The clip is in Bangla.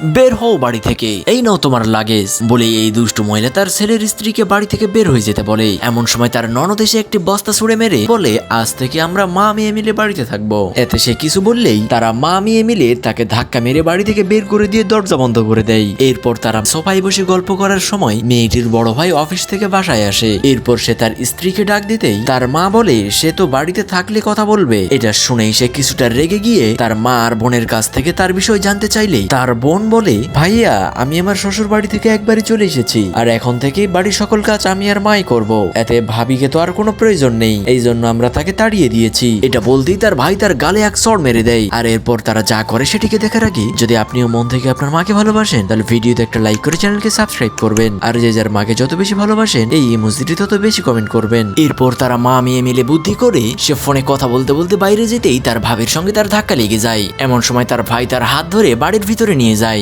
বের হও বাড়ি থেকে, এই নাও তোমার লাগেজ বলে এই দুষ্টু মহিলা তার ছেলের স্ত্রীকে বাড়ি থেকে বের হয়ে যেতে বলে। এমন সময় তার ননদ এসে একটি বস্তা ছুঁড়ে মেরে বলে, আজ থেকে আমরা মা মেয়ে মিলে বাড়িতে থাকবো। এতে সে কিছু বললেই তারা মা মেয়ে মিলে তাকে ধাক্কা মেরে বাড়ি থেকে বের করে দিয়ে দরজা বন্ধ করে দেয়। এরপর তারা সোফায় বসে গল্প করার সময় মেয়েটির বড় ভাই অফিস থেকে বাসায় আসে। এরপর সে তার স্ত্রীকে ডাক দিতেই তার মা বলে সে তো বাড়িতে থাকলে কথা বলবে। এটা শুনেই সে কিছুটা রেগে গিয়ে তার মা আর বোনের কাছ থেকে তার বিষয় জানতে চাইলে তার বোন বলে, ভাইয়া আমি আমার শ্বশুর বাড়ি থেকে একবারই চলে এসেছি, আর এখন থেকে বাড়ির সকল কাজ আমি আর মাই করব। এতে ভাবিকে তো আর কোনো প্রয়োজন নেই, এই জন্য আমরা তাকে তাড়িয়ে দিয়েছি। এটা বলতেই তার ভাই তার গালে এক চড় মেরে দেয়। আর এরপর তারা যা করে সেটিকে দেখার আগে যদি আপনিও মন থেকে আপনার মাকে ভালোবাসেন তাহলে ভিডিওতে একটা লাইক করে চ্যানেলকে সাবস্ক্রাইব করবেন। আর যে যার মাকে যত বেশি ভালোবাসেন এই ইমোজিটি তত বেশি কমেন্ট করবেন। এরপর তারা মা মেয়ে মিলে বুদ্ধি করে সে ফোনে কথা বলতে বলতে বাইরে যেতেই তার ভাবির সঙ্গে তার ধাক্কা লেগে যায়। এমন সময় তার ভাই তার হাত ধরে বাড়ির ভিতরে নিয়ে যায়।